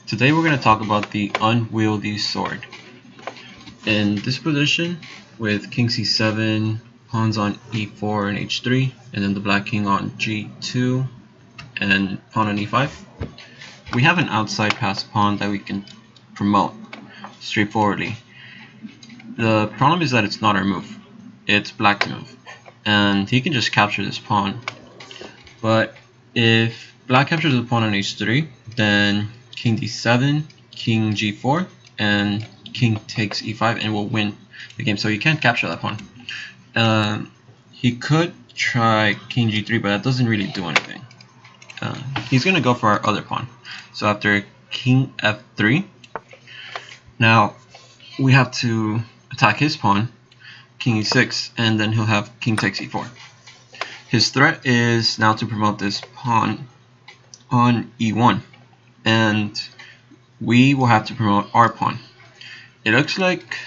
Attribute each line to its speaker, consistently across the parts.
Speaker 1: Today we're going to talk about the unwieldy sword. In this position, with king c7, pawns on e4 and h3, and then the black king on g2 and pawn on e5, we have an outside passed pawn that we can promote straightforwardly. The problem is that it's not our move, it's black's move, and he can just capture this pawn. But if black captures the pawn on h3, then king d7, king g4, and king takes e5, and we'll win the game. So you can't capture that pawn. He could try king g3, but that doesn't really do anything. He's going to go for our other pawn. So after king f3, now we have to attack his pawn, king e6, and then he'll have king takes e4. His threat is now to promote this pawn on e1, and we will have to promote our pawn. It looks like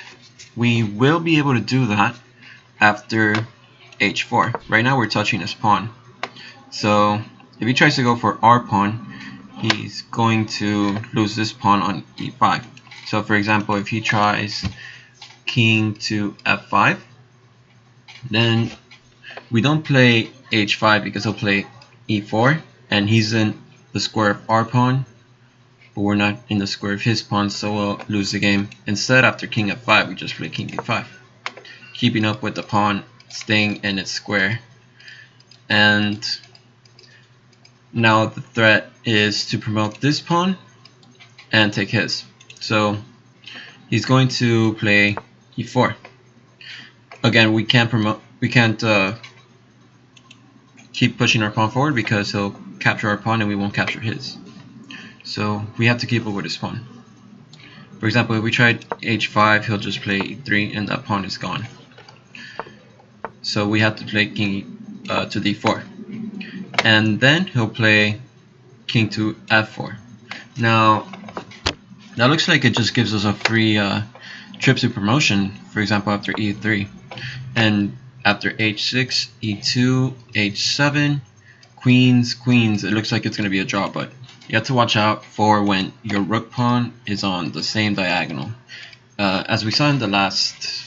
Speaker 1: we will be able to do that after h4. Right now we're touching his pawn, so if he tries to go for our pawn, he's going to lose this pawn on e5. So for example, if he tries king to f5, then we don't play h5 because he'll play e4, and he's in the square of our pawn, but we're not in the square of his pawn, so we'll lose the game. Instead, after king f5, we just play king d5, keeping up with the pawn staying in its square. And now the threat is to promote this pawn and take his. So he's going to play e4. Again, we can't keep pushing our pawn forward because he'll capture our pawn and we won't capture his. So we have to keep up with his pawn. For example, if we tried h5, he'll just play e3 and that pawn is gone. So we have to play king to d4, and then he'll play king to f4. Now that looks like it just gives us a free trip to promotion. For example, after e3, and after h6, e2, h7, queens, it looks like it's going to be a draw, but you have to watch out for when your rook pawn is on the same diagonal. As we saw in the last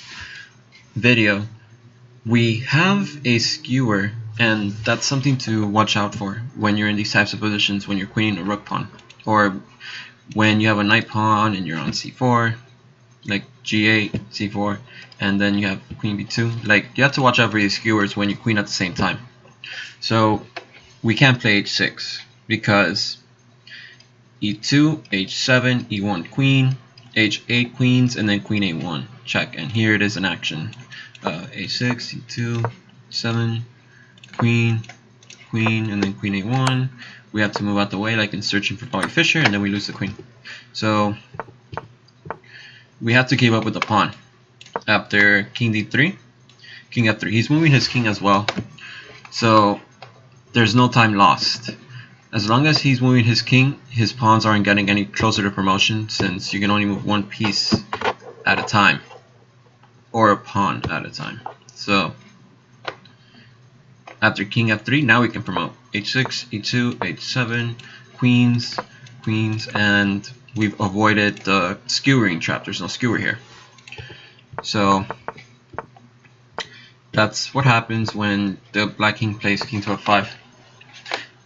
Speaker 1: video, we have a skewer, and that's something to watch out for when you're in these types of positions, when you're queening a rook pawn, or when you have a knight pawn and you're on c4, like g8, c4, and then you have queen b2. Like, you have to watch out for these skewers when you queen at the same time. So we can't play h6 because e2, h7, e1 queen, h8 queens, and then queen a1 check. And here it is in action. a6, e2, 7, queen, and then queen a1. We have to move out the way like in Searching for Bobby Fischer, and then we lose the queen. So we have to keep up with the pawn. After king d3, king f3, he's moving his king as well, so there's no time lost. As long as he's moving his king, his pawns aren't getting any closer to promotion, since you can only move one piece at a time, or a pawn at a time. So after king f3, now we can promote h6, e2, h7, queens, and we've avoided the skewering trap. There's no skewer here. So that's what happens when the black king plays king to f5.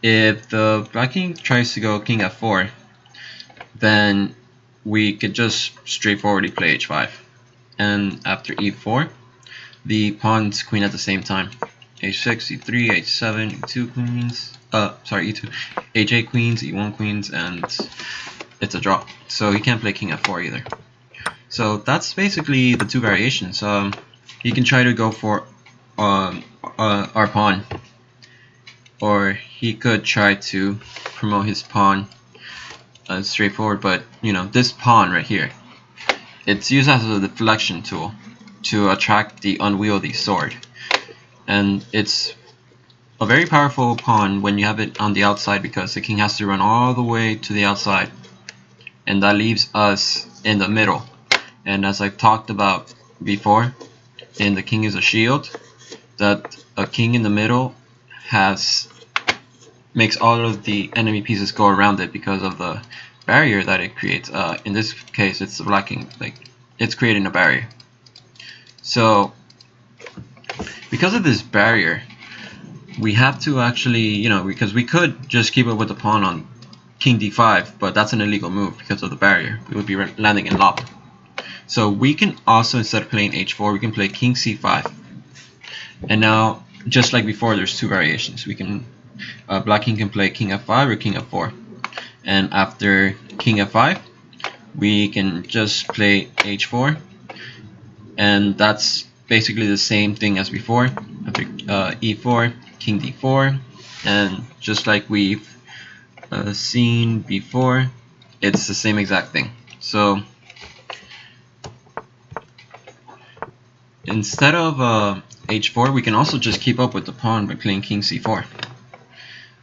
Speaker 1: If the black king tries to go king f4, then we could just straightforwardly play h5. And after e4, the pawns queen at the same time. h6, e3, h7, e2 queens, e2, h8 queens, e1 queens, and it's a draw. So he can't play king f4 either. So that's basically the two variations. He can try to go for our pawn, or he could try to promote his pawn straightforward. But you know, this pawn right here, it's used as a deflection tool to attract the unwieldy sword, and it's a very powerful pawn when you have it on the outside, because the king has to run all the way to the outside, and that leaves us in the middle. And as I've talked about before, in The King is a Shield, that a king in the middle makes all of the enemy pieces go around it because of the barrier that it creates. In this case, it's the black king. Like, it's creating a barrier. So because of this barrier, we have to actually, because we could just keep it with the pawn on king d5, but that's an illegal move because of the barrier. We would be landing in lava. So we can also, instead of playing h4, we can play king c5. And now, just like before, there's two variations. We can, black king can play king f5 or king f4. And after king f5, we can just play h4. And that's basically the same thing as before. After e4, king d4, and just like we've seen before, it's the same exact thing. So instead of h4, we can also just keep up with the pawn by playing king c4.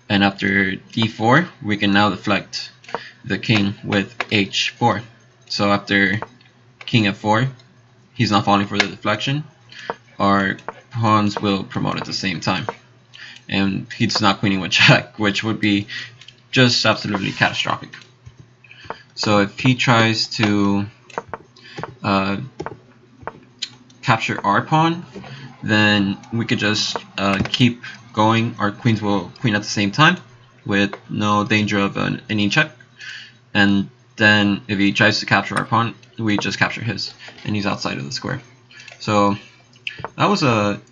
Speaker 1: And after d4, we can now deflect the king with h4. So after king f4, he's not falling for the deflection. Our pawns will promote at the same time. And he's not queening with check, which would be just absolutely catastrophic. So if he tries to capture our pawn, then we could just keep going. Our queens will queen at the same time with no danger of any check. And then if he tries to capture our pawn, we just capture his, and he's outside of the square. So that was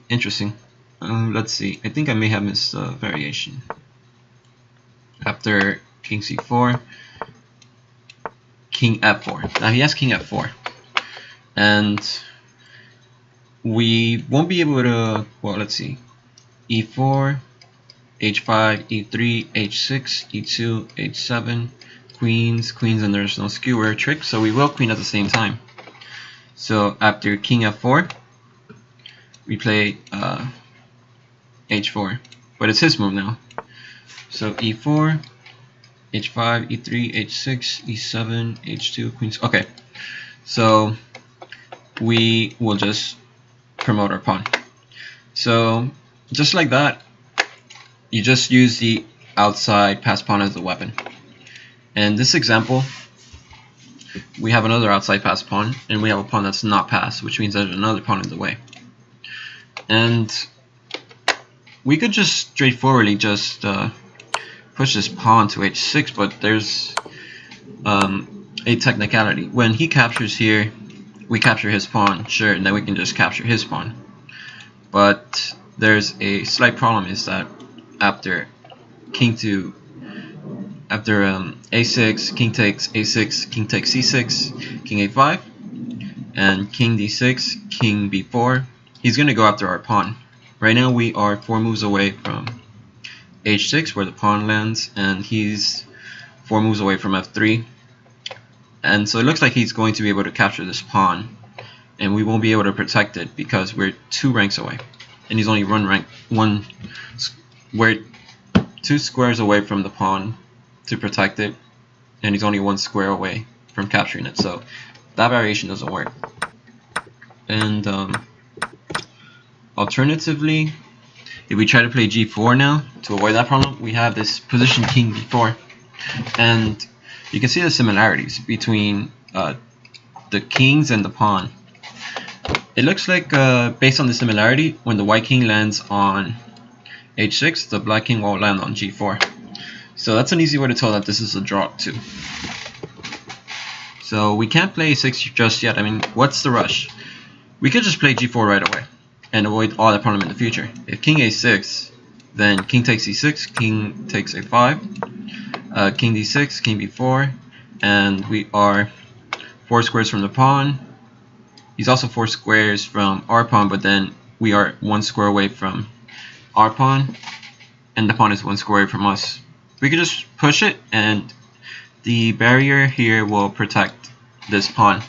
Speaker 1: interesting. Let's see. I think I may have missed a variation. After king c4, king f4. Now he has king f4, and we won't be able to. Well, let's see. e4, h5, e3, h6, e2, h7. Queens, and there's no skewer trick, so we will queen at the same time. So after king f4, we play h4, but it's his move now. So e4, h5, e3, h6, e7, h2, queens. Okay, so we will just promote our pawn. So just like that, you just use the outside passed pawn as a weapon. In this example, we have another outside passed pawn, and we have a pawn that's not passed, which means there's another pawn in the way. And we could just straightforwardly just push this pawn to h6, but there's a technicality. When he captures here, we capture his pawn, sure, and then we can just capture his pawn. But there's a slight problem, is that after a6, king takes a6, king takes c6, king a5, and king d6, king b4, he's going to go after our pawn. Right now we are 4 moves away from h6 where the pawn lands, and he's 4 moves away from f3, and so it looks like he's going to be able to capture this pawn, and we won't be able to protect it because we're 2 ranks away, and he's only we're 2 squares away from the pawn to protect it, and he's only 1 square away from capturing it, so that variation doesn't work. And alternatively, if we try to play g4 now to avoid that problem, we have this position king b4, and you can see the similarities between the kings and the pawn. It looks like based on the similarity, when the white king lands on h6, the black king will land on g4. So that's an easy way to tell that this is a draw too. So we can't play a6 just yet. I mean, what's the rush? We could just play g4 right away and avoid all that problem in the future. If king a6, then king takes e6, king takes a5, king d6, king b4, and we are 4 squares from the pawn. He's also 4 squares from our pawn, but then we are 1 square away from our pawn, and the pawn is 1 square away from us. We could just push it, and the barrier here will protect this pawn,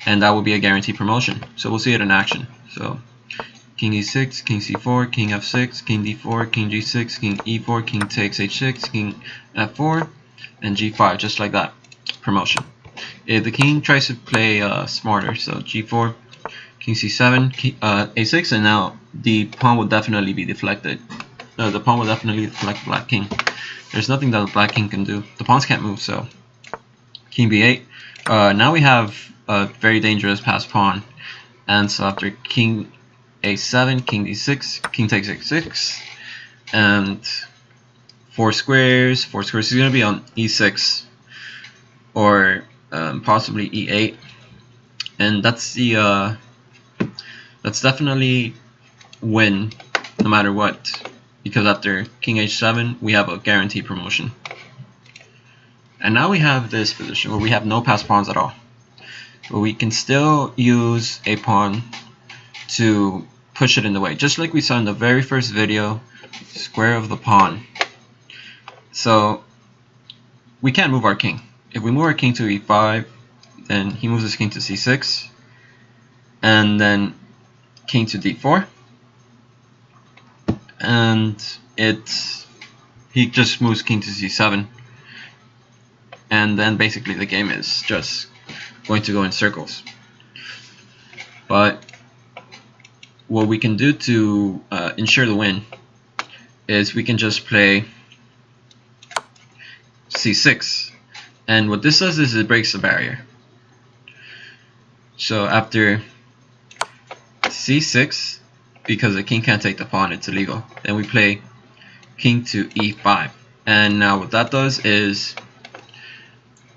Speaker 1: and that will be a guaranteed promotion. So we'll see it in action. So king e6, king c4, king f6, king d4, king g6, king e4, king takes h6, king f4, and g5, just like that. Promotion. If the king tries to play smarter, so g4, king c7, a6, and now the pawn will definitely be deflected. The pawn will definitely deflect black king. There's nothing that the black king can do. The pawns can't move, so king b8. Now we have a very dangerous passed pawn, and so after king a7, king d6, king takes a6, and 4 squares. Is going to be on e6 or possibly e8, and that's definitely win no matter what, because after king h7 we have a guaranteed promotion. And now we have this position where we have no passed pawns at all, but we can still use a pawn to push it in the way, just like we saw in the very first video, square of the pawn. So we can't move our king. If we move our king to e5, then he moves his king to c6, and then king to d4, and he just moves king to c7, and then basically the game is just going to go in circles. But what we can do to ensure the win is we can just play c6, and what this does is it breaks the barrier. So after c6, because the king can't take the pawn, it's illegal, then we play king to e5, and now what that does is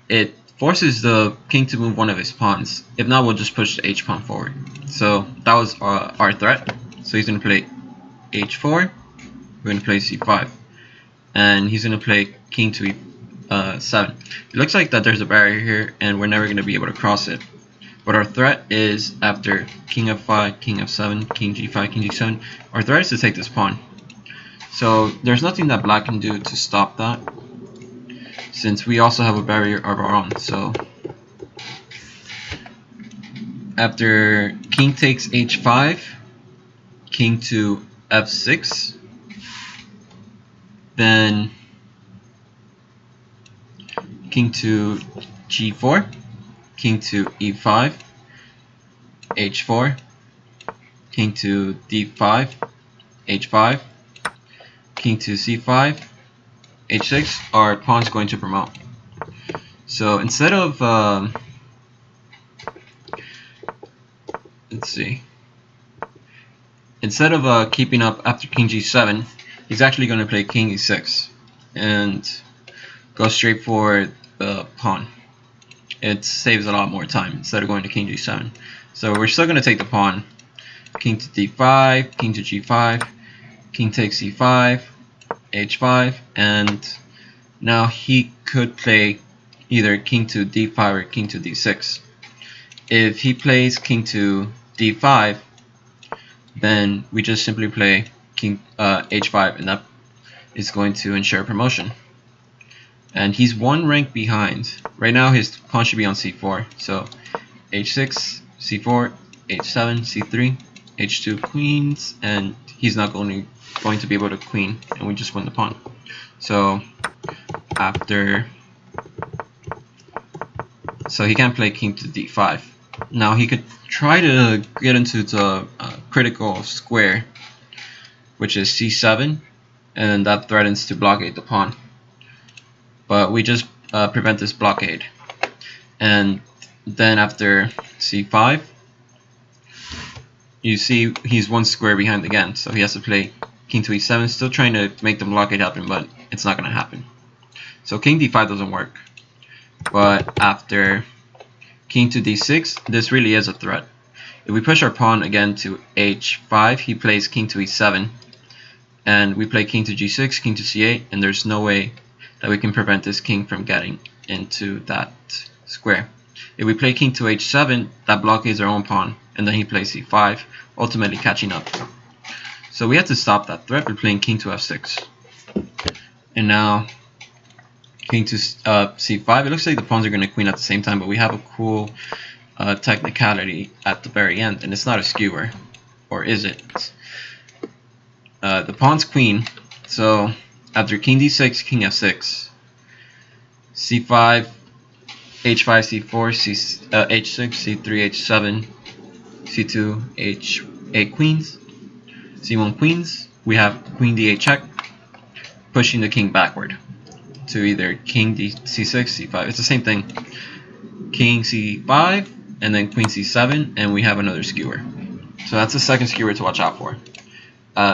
Speaker 1: it forces the king to move one of his pawns. If not, we'll just push the h pawn forward. So that was our threat. So he's going to play h4, we're going to play c5, and he's going to play king to e7. It looks like that there's a barrier here and we're never going to be able to cross it. But our threat is after king f5, king f7, king g5, king g7, our threat is to take this pawn. So there's nothing that black can do to stop that, since we also have a barrier of our own. So after king takes h5, king to f6, then king to g4, king to e5, h4, king to d5, h5, king to c5, h6, our pawn's going to promote. So instead of keeping up after king g7, he's actually going to play king e6 and go straight for the pawn. It saves a lot more time instead of going to king g7. So we're still going to take the pawn. King to d5, king to g5, king takes e5, h5, and now he could play either king to d5 or king to d6. If he plays king to d5, then we just simply play king h5, and that is going to ensure promotion. And he's one rank behind. Right now his pawn should be on c4. So h6, c4, h7, c3, h2 queens, and he's not going to be able to queen, and we just win the pawn. So he can't play king to d5. Now he could try to get into the critical square, which is c7, and that threatens to blockade the pawn. But we just prevent this blockade. And then after c5, you see he's one square behind again, so he has to play king to e7, still trying to make the blockade happen, but it's not going to happen. So king d5 doesn't work. But after king to d6, this really is a threat. If we push our pawn again to h5, he plays king to e7, and we play king to g6, king to c8, and there's no way that we can prevent this king from getting into that square. If we play king to h7, that blockades our own pawn, and then he plays c5, ultimately catching up. So we have to stop that threat by playing king to f6. And now king to c5. It looks like the pawns are going to queen at the same time, but we have a cool technicality at the very end, and it's not a skewer. Or is it? The pawn's queen, so after king d6, king f6, c5, h5, c4, h6, c3, h7, c2, h8 queens, c1 queens, we have queen d8 check, pushing the king backward. to either king c6, c5. It's the same thing. King c5 and then queen c7, and we have another skewer. So that's the second skewer to watch out for.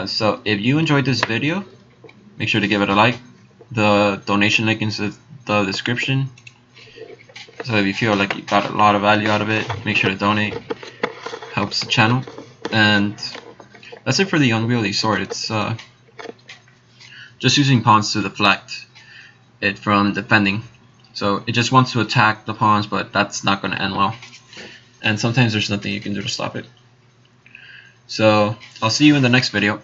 Speaker 1: So if you enjoyed this video, make sure to give it a like. The donation link is in the description. So if you feel like you got a lot of value out of it, make sure to donate. Helps the channel. And that's it for the Unwieldy sword. It's just using pawns to deflect it from defending. So it just wants to attack the pawns, but that's not going to end well. And sometimes there's nothing you can do to stop it. So I'll see you in the next video.